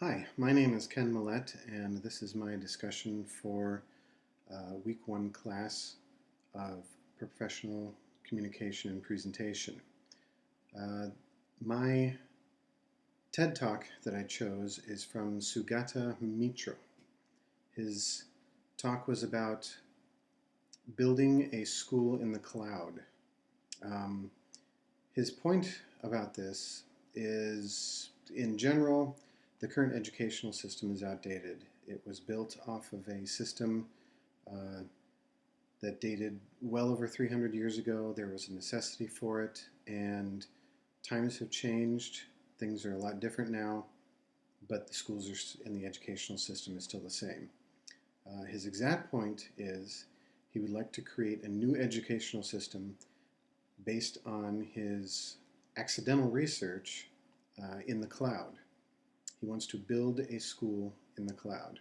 Hi, my name is Ken Millette, and this is my discussion for Week 1 class of Professional Communication and Presentation. My TED Talk that I chose is from Sugata Mitra. His talk was about building a school in the cloud. Um, his point about this is, in general, the current educational system is outdated. It was built off of a system uh, that dated well over 300 years ago. There was a necessity for it, and times have changed. Things are a lot different now, but the schools are, and the educational system is still the same. His exact point is he would like to create a new educational system based on his accidental research in the cloud. He wants to build a school in the cloud.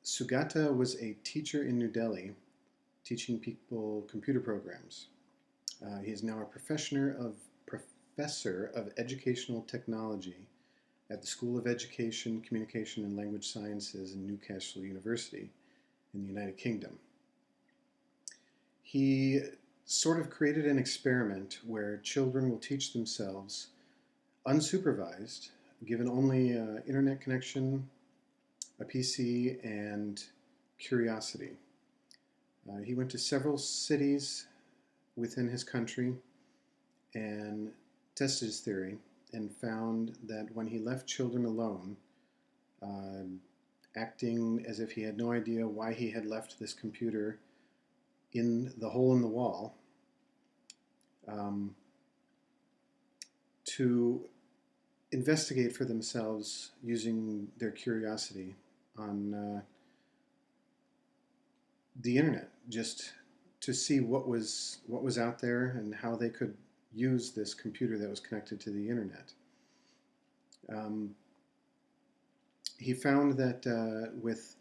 Sugata was a teacher in New Delhi teaching people computer programs. He is now a professor of educational technology at the School of Education, Communication, and Language Sciences in Newcastle University in the United Kingdom. He sort of created an experiment where children will teach themselves unsupervised, given only an internet connection, a PC, and curiosity. He went to several cities within his country and tested his theory and found that when he left children alone, uh, acting as if he had no idea why he had left this computer in the hole in the wall, to investigate for themselves using their curiosity on the internet, just to see what was out there and how they could use this computer that was connected to the internet. Um, he found that with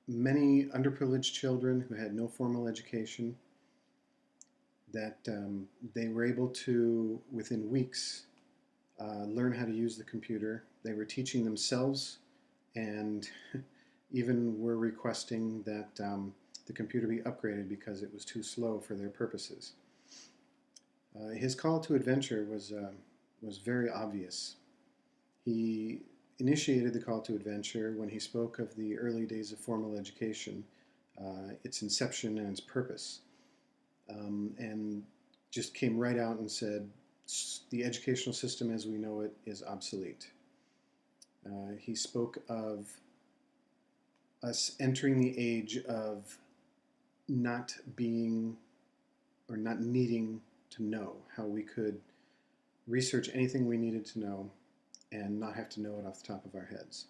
many underprivileged children who had no formal education, that they were able to, within weeks, learn how to use the computer. They were teaching themselves and even were requesting that the computer be upgraded because it was too slow for their purposes. His call to adventure was very obvious. He initiated the call to adventure when he spoke of the early days of formal education, its inception and its purpose, and just came right out and said, the educational system as we know it is obsolete. He spoke of us entering the age of not being or not needing to know, how we could research anything we needed to know and not have to know it off the top of our heads.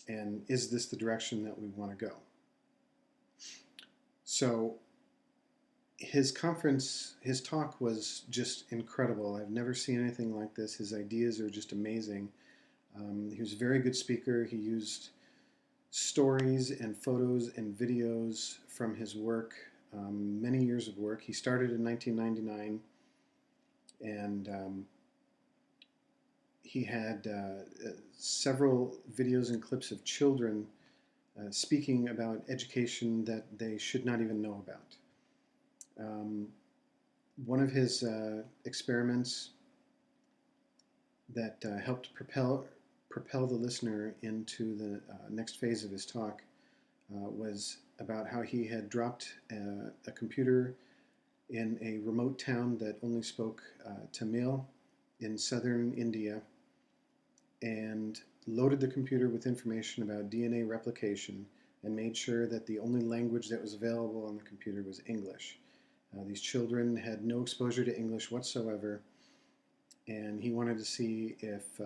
And is this the direction that we want to go? So his talk was just incredible. I've never seen anything like this. His ideas are just amazing. He was a very good speaker. He used stories and photos and videos from his work, many years of work. He started in 1999, and he had several videos and clips of children speaking about education that they should not even know about. One of his experiments that helped propel the listener into the next phase of his talk was about how he had dropped a computer in a remote town that only spoke Tamil in southern India, and loaded the computer with information about DNA replication and made sure that the only language that was available on the computer was English. These children had no exposure to English whatsoever, and he wanted to see if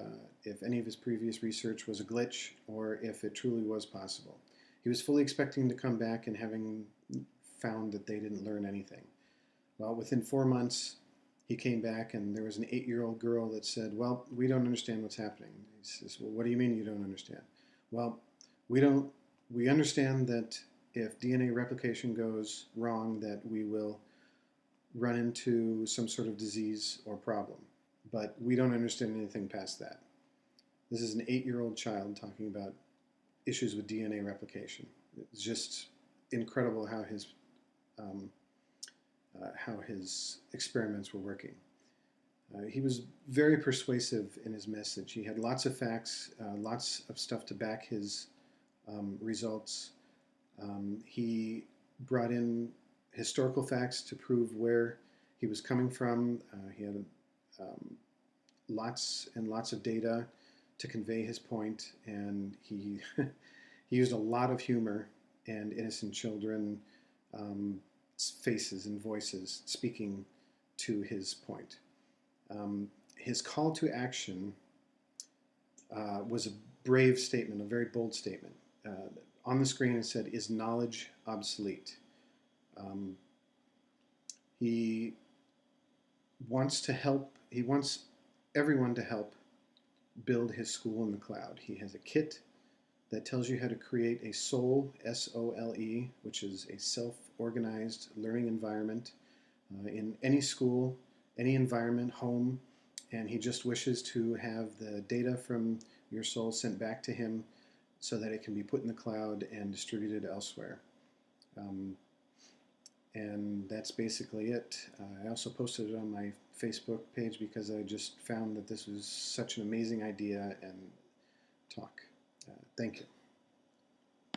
any of his previous research was a glitch or if it truly was possible. He was fully expecting to come back and having found that they didn't learn anything. Well, within 4 months, he came back and there was an 8-year-old girl that said, "Well, we don't understand what's happening." He says, "Well, what do you mean you don't understand?" "Well, we understand that if DNA replication goes wrong, that we will run into some sort of disease or problem, but we don't understand anything past that." This is an 8-year-old child talking about issues with DNA replication. It's just incredible um, how his experiments were working. He was very persuasive in his message. He had lots of facts, lots of stuff to back his results. He brought in historical facts to prove where he was coming from. He had um, lots and lots of data to convey his point, and he he used a lot of humor and innocent children faces and voices speaking to his point. His call to action was a brave statement, a very bold statement. On the screen it said, "Is knowledge obsolete?" Um, he wants to help. He wants everyone to help build his school in the cloud. He has a kit that tells you how to create a SOLE, SOLE, which is a self-organized learning environment in any school, any environment, home, and he just wishes to have the data from your SOLE sent back to him so that it can be put in the cloud and distributed elsewhere. Um, and that's basically it. I also posted it on my Facebook page because I just found that this was such an amazing idea and talk. Thank you.